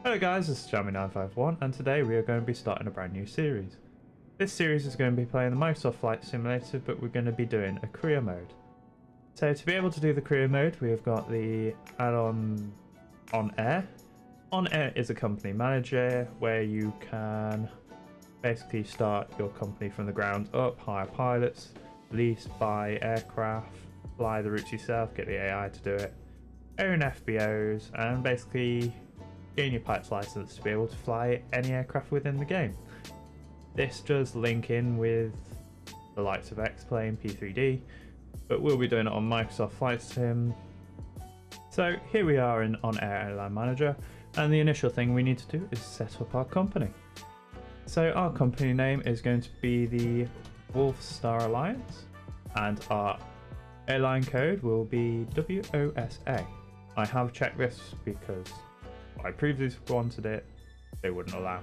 Hello guys, this is Jammy951 and today we are going to be starting a brand new series. This series is going to be playing the Microsoft Flight Simulator, but we're going to be doing a career mode. So to be able to do the career mode, we have got the add-on OnAir. OnAir is a company manager where you can basically start your company from the ground up, hire pilots, lease, buy aircraft, fly the routes yourself, get the AI to do it, own FBOs, and basically gain your pilot's license to be able to fly any aircraft within the game. This does link in with the likes of X-Plane, P3D, but we'll be doing it on Microsoft Flight Sim. So here we are in OnAir Airline Manager, and the initial thing we need to do is set up our company. So our company name is going to be the Wolf Star Alliance, and our airline code will be WOSA. I have checked this because I previously wanted it, they wouldn't allow.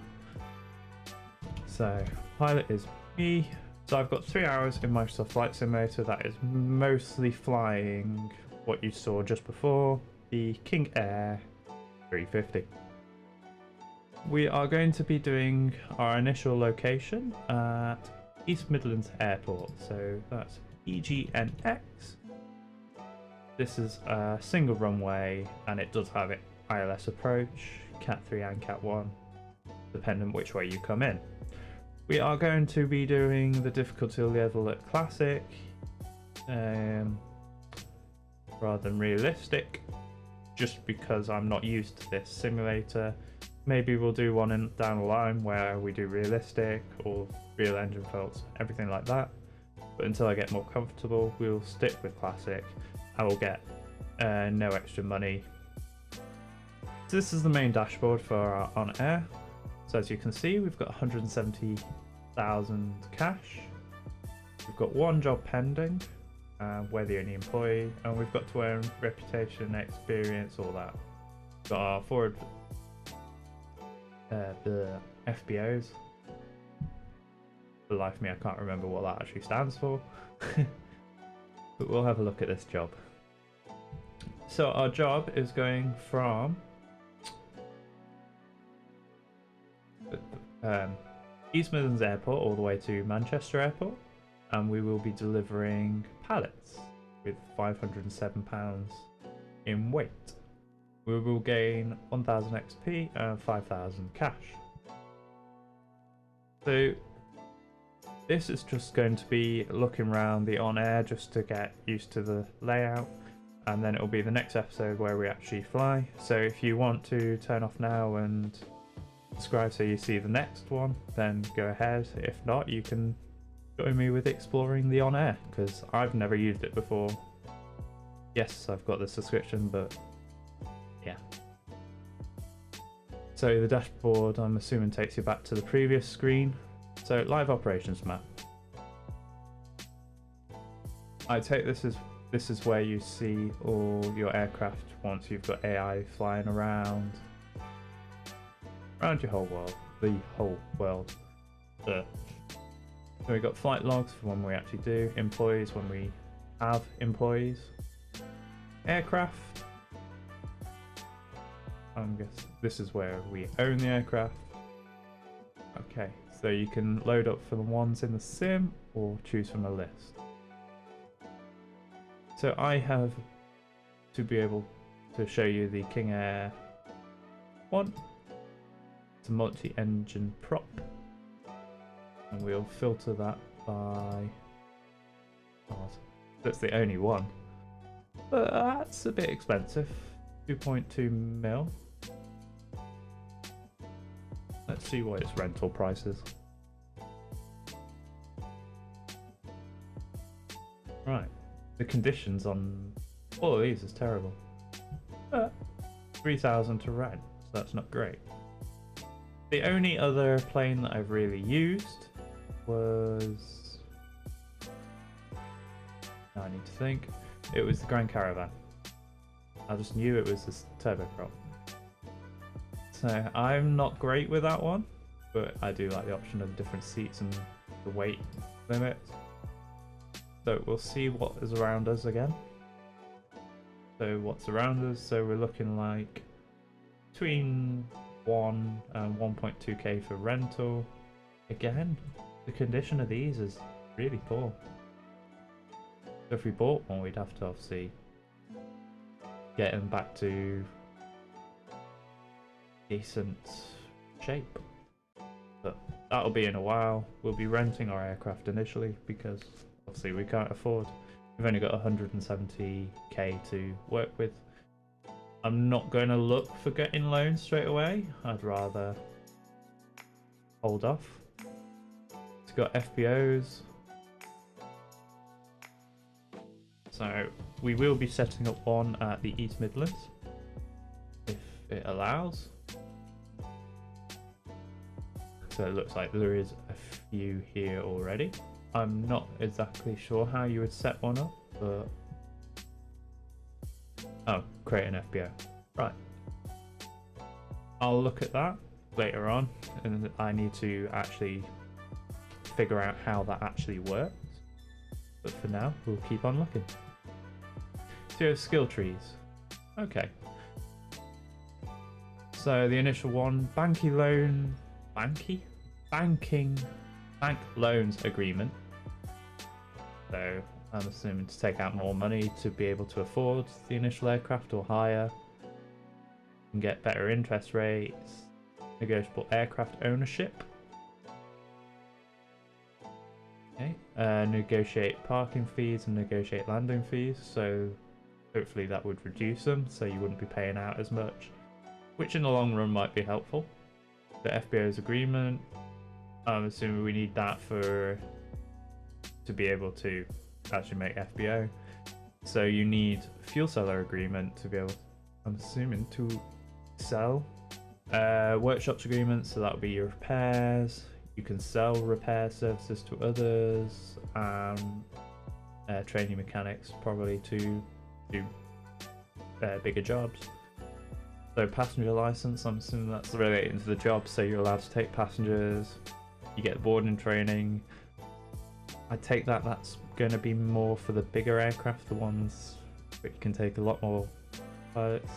So pilot is me. So I've got 3 hours in Microsoft Flight Simulator that is mostly flying what you saw just before, the King Air 350. We are going to be doing our initial location at East Midlands Airport, so that's EGNX. This is a single runway and it does have it ILS approach, Cat 3 and Cat 1, depending which way you come in. We are going to be doing the difficulty level at Classic rather than Realistic, just because I'm not used to this simulator. Maybe we'll do one down the line where we do Realistic or real engine faults, everything like that. But until I get more comfortable, we'll stick with Classic. I will get no extra money. So this is the main dashboard for our OnAir. So as you can see, we've got 170,000 cash. We've got one job pending, we're the only employee, and we've got to earn reputation, experience, all that. We've got our forward the FBOs. For the life of me, I can't remember what that actually stands for. But we'll have a look at this job. So our job is going from East Midlands Airport all the way to Manchester Airport, and we will be delivering pallets with 507 pounds in weight. We will gain 1000 XP and 5000 cash. So this is just going to be looking around the OnAir just to get used to the layout, and then it'll be the next episode where we actually fly. So if you want to turn off now and subscribe so you see the next one, then go ahead. If not, you can join me with exploring the OnAir, because I've never used it before. Yes, I've got the subscription, but yeah. So the dashboard, I'm assuming, takes you back to the previous screen. So live operations map. I take this as where you see all your aircraft once you've got AI flying around your whole world, the whole world. So we've got flight logs for when we actually do, employees when we have employees, aircraft. I'm guessing this is where we own the aircraft. Okay, so you can load up for the ones in the sim or choose from a list. So I have to be able to show you the King Air 1. It's a multi-engine prop, and we'll filter that by, that's the only one, but that's a bit expensive, 2.2 mil. Let's see what its rental price is. Right, the conditions on all of these is terrible, but 3,000 to rent, so that's not great. The only other plane that I've really used was, now I need to think, it was the Grand Caravan. I just knew it was this turboprop. So I'm not great with that one, but I do like the option of different seats and the weight limit. So we'll see what is around us again. So what's around us, so we're looking like between 1 and 1.2k for rental. Again, the condition of these is really poor. So if we bought one, we'd have to obviously get them back to decent shape. But that'll be in a while. We'll be renting our aircraft initially because obviously we can't afford. We've only got 170k to work with. I'm not going to look for getting loans straight away. I'd rather hold off. It's got FBOs. So we will be setting up one at the East Midlands if it allows. So it looks like there is a few here already. I'm not exactly sure how you would set one up, but oh, create an FBO. Right. I'll look at that later on, and I need to actually figure out how that actually works. But for now, we'll keep on looking. So you have skill trees. Okay. So the initial one, bank loans agreement. So I'm assuming to take out more money to be able to afford the initial aircraft or hire and get better interest rates. Negotiable aircraft ownership. Okay. Negotiate parking fees and negotiate landing fees. So hopefully that would reduce them, so you wouldn't be paying out as much, which in the long run might be helpful. The FBO's agreement. I'm assuming we need that to be able to actually make FBO. So you need fuel seller agreement to be able, I'm assuming, to sell. Workshops agreement, so that would be your repairs. You can sell repair services to others, and training mechanics probably to do bigger jobs. So passenger license, I'm assuming that's related to the job, so you're allowed to take passengers. You get boarding training. I take that that's going to be more for the bigger aircraft, the ones which can take a lot more pilots.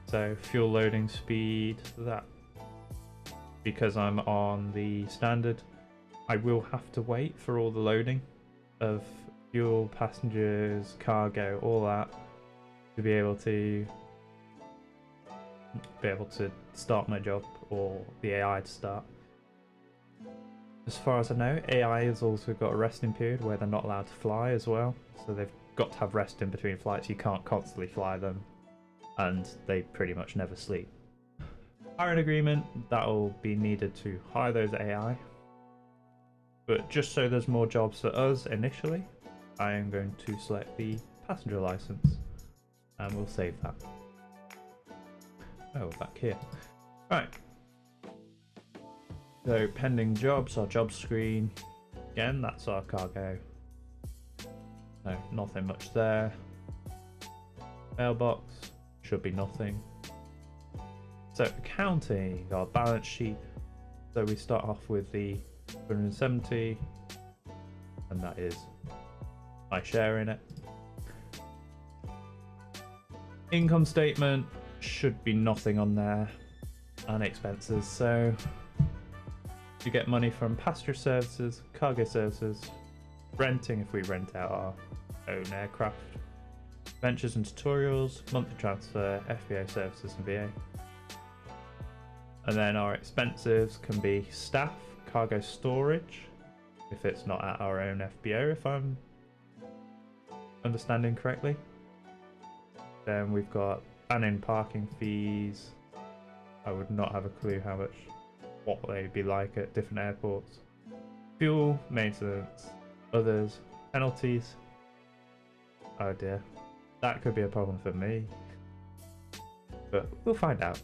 So fuel loading speed, that because I'm on the standard, I will have to wait for all the loading of fuel, passengers, cargo, all that to be able to start my job, or the AI to start. As far as I know, AI has also got a resting period where they're not allowed to fly as well, so they've got to have rest in between flights. You can't constantly fly them, and they pretty much never sleep. Hiring agreement, that'll be needed to hire those AI, but just so there's more jobs for us initially, I am going to select the passenger license, and we'll save that. Oh, back here. Right. So pending jobs, our job screen. Again, that's our cargo. No, nothing much there. Mailbox, should be nothing. So accounting, our balance sheet. So we start off with the 170, and that is my share in it. Income statement, should be nothing on there, and expenses. So you get money from passenger services, cargo services, renting if we rent out our own aircraft, ventures and tutorials, monthly transfer, FBO services and VA. And then our expenses can be staff, cargo storage, if it's not at our own FBO, if I'm understanding correctly. Then we've got banning parking fees. I would not have a clue what they'd be like at different airports. Fuel, maintenance, others, penalties. Oh dear, that could be a problem for me, but we'll find out.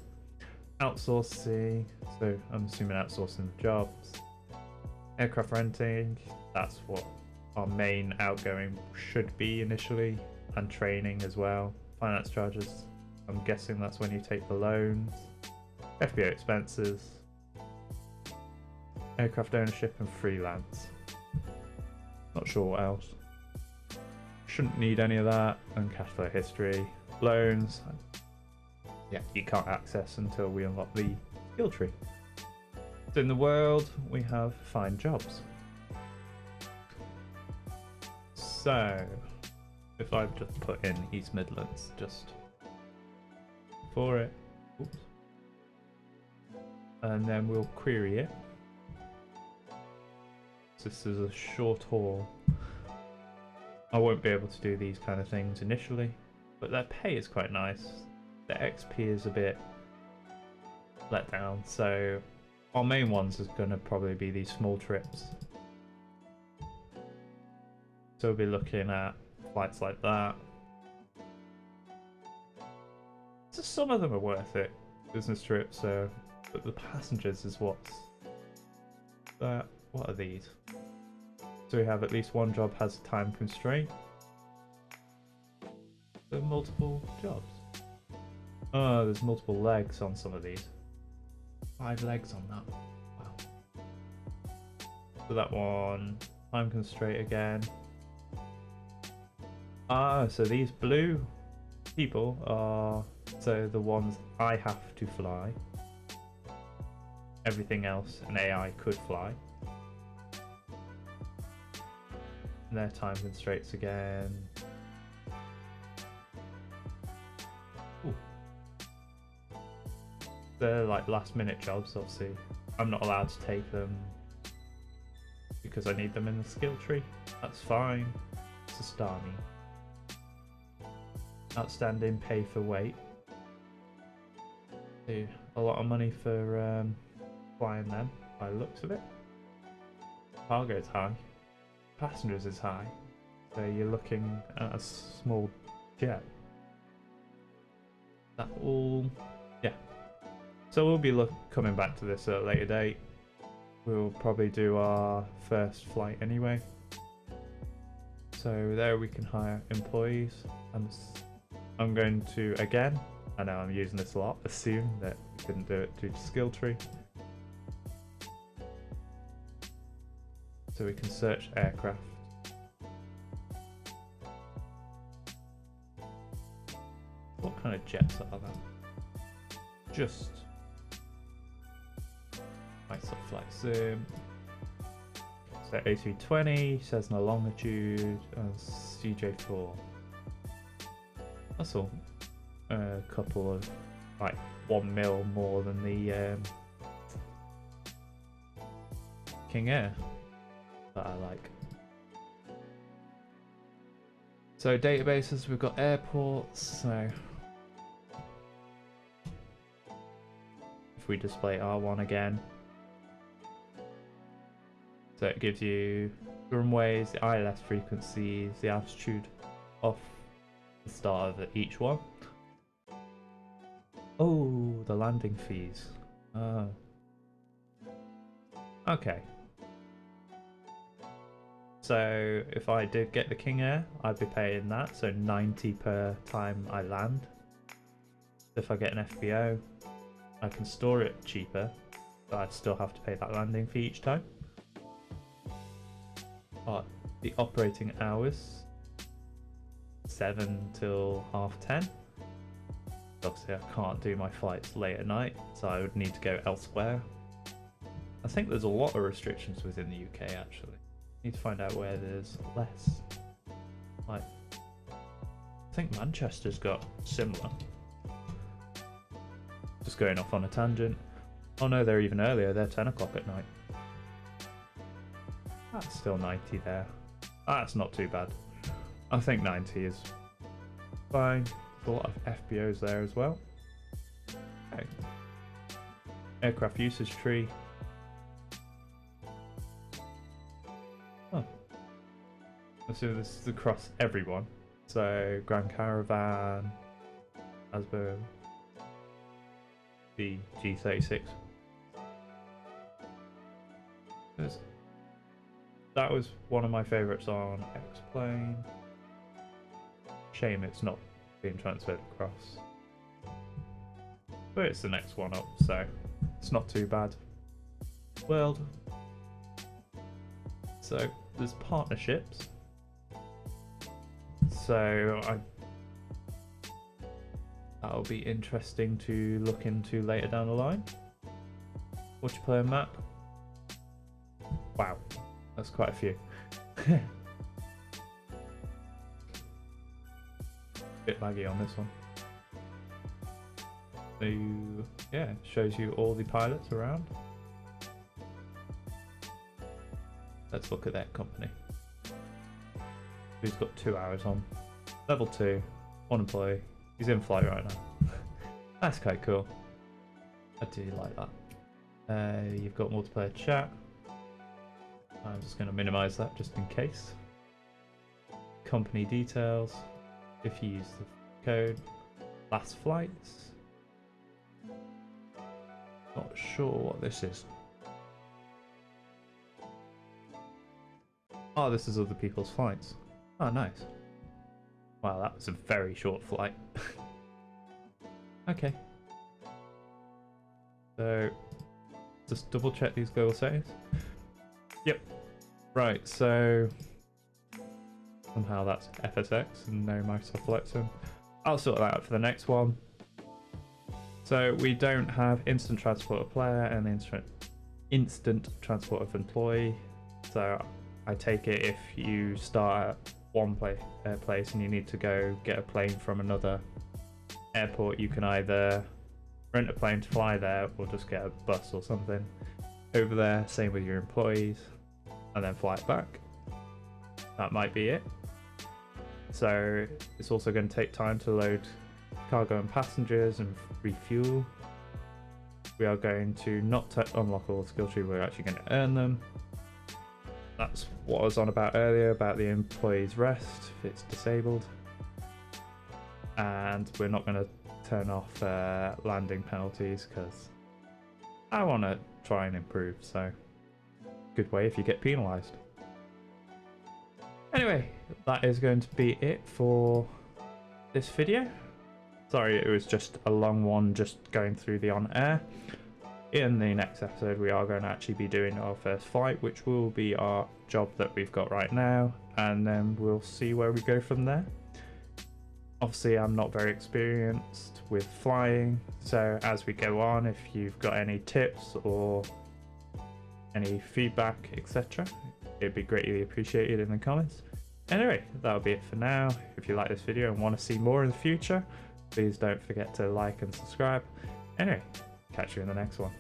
Outsourcing, so I'm assuming outsourcing the jobs. Aircraft renting, that's what our main outgoing should be initially, and training as well. Finance charges, I'm guessing that's when you take the loans. FBO expenses, aircraft ownership and freelance. Not sure what else. Shouldn't need any of that. And cash flow history, loans. yeah, you can't access until we unlock the skill tree. So in the world, we have find jobs. So if I just put in East Midlands just for it, oops, and then we'll query it. So this is a short haul. I won't be able to do these kind of things initially, but their pay is quite nice. The XP is a bit let down, so our main ones is going to probably be these small trips. So we'll be looking at flights like that. So some of them are worth it, business trips, but the passengers is what's that. What are these? So we have at least one job has a time constraint. There are multiple jobs. Oh, there's multiple legs on some of these. 5 legs on that. Wow. So that one, time constraint again. Ah, so these blue people are so the ones I have to fly. Everything else an AI could fly. And their time constraints again. Ooh. They're like last minute jobs, obviously. I'm not allowed to take them because I need them in the skill tree. That's fine. It's a Stani. Outstanding pay for wait. A lot of money for flying them by the looks of it. Cargo is high. Passengers is high. So you're looking at a small jet. That all, yeah. So we'll be coming back to this at a later date. We'll probably do our first flight anyway. So there we can hire employees. I'm going to, again, I know I'm using this a lot, assume that we couldn't do it due to skill tree. So we can search aircraft. What kind of jets are that? Just Microsoft Flight Sim. So A320, Cessna Longitude, and CJ4. That's all. A couple of like 1 mil more than the King Air that I like. So databases, we've got airports. So if we display R1 again, so it gives you the runways, the ILS frequencies, the altitude off the start of each one. Oh, the landing fees. Okay. So if I did get the King Air, I'd be paying that, so 90 per time I land. If I get an FBO, I can store it cheaper, but I'd still have to pay that landing fee each time. The operating hours, 7 till 10:30. Obviously I can't do my flights late at night, so I would need to go elsewhere. I think there's a lot of restrictions within the UK actually. Need to find out where there's less. Like, I think Manchester's got similar. Just going off on a tangent. Oh no, they're even earlier, they're 10 o'clock at night. That's still 90 there. That's not too bad. I think 90 is fine. There's a lot of FBOs there as well. Okay. Aircraft usage tree. Oh. So this is across everyone. So Grand Caravan, Asbo, the G36. That was one of my favourites on X-Plane. Shame it's not being transferred across. But it's the next one up, so it's not too bad. World. So there's partnerships. So That'll be interesting to look into later down the line. Multiplayer map. Wow, that's quite a few. Bit laggy on this one. So yeah, it shows you all the pilots around. Let's look at that company. Who's got 2 hours on? Level 2, 1 employee. He's in flight right now. That's quite cool. I do like that. You've got multiplayer chat. I'm just going to minimize that just in case. Company details. If you use the code. Last flights. Not sure what this is. Oh, this is other people's flights. Oh, nice. Wow, that was a very short flight. Okay. So, just double check these global settings. Yep. Right, so somehow that's FSX and no Microsoft Flight Sim. I'll sort that out for the next one. So we don't have instant transport of player and instant transport of employee. So I take it if you start at one place and you need to go get a plane from another airport, you can either rent a plane to fly there or just get a bus or something over there. Same with your employees, and then fly it back. That might be it. So it's also going to take time to load cargo and passengers and refuel. We are going to not unlock all the skill trees, we're actually going to earn them. That's what I was on about earlier about the employee's rest if it's disabled. And we're not going to turn off landing penalties because I want to try and improve, so good way if you get penalised. Anyway, that is going to be it for this video. Sorry, it was just a long one just going through the OnAir. In the next episode, we are going to actually be doing our first flight, which will be our job that we've got right now, and then we'll see where we go from there. Obviously, I'm not very experienced with flying, so as we go on, if you've got any tips or any feedback, etc., it'd be greatly appreciated in the comments. Anyway, that'll be it for now. If you like this video and want to see more in the future, please don't forget to like and subscribe. Anyway, catch you in the next one.